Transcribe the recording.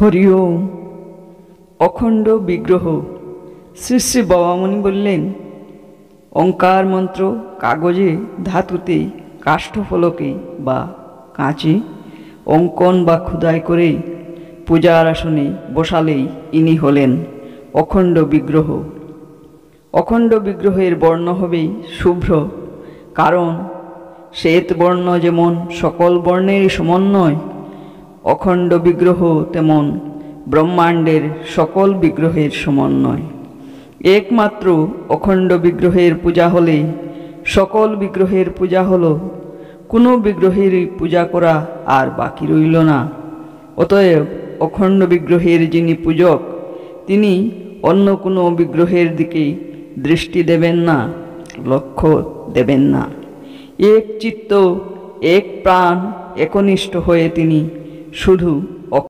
হরি ওম। অখণ্ড বিগ্রহ। শ্রী শ্রী বাবামণি বললেন, ওঙ্কার মন্ত্র কাগজে, ধাতুতে, কাষ্ঠফলকে বা কাঁচে অঙ্কন বা খোদাই করে পূজার আসনে বসালেই ইনি হলেন অখণ্ড বিগ্রহ। অখণ্ড বিগ্রহের বর্ণ হবে শুভ্র, কারণ শ্বেত বর্ণ যেমন সকল বর্ণের সমন্বয়, অখণ্ড বিগ্রহ তেমন ব্রহ্মাণ্ডের সকল বিগ্রহের সমন্বয়। একমাত্র অখণ্ড বিগ্রহের পূজা হলে সকল বিগ্রহের পূজা হলো, কোনো বিগ্রহের পূজা করা আর বাকি রইল না। অতএব অখণ্ড বিগ্রহের যিনি পূজক, তিনি অন্য কোনো বিগ্রহের দিকে দৃষ্টি দেবেন না, লক্ষ্য দেবেন না। এক চিত্ত, এক প্রাণ, একনিষ্ঠ হয়ে তিনি শুধু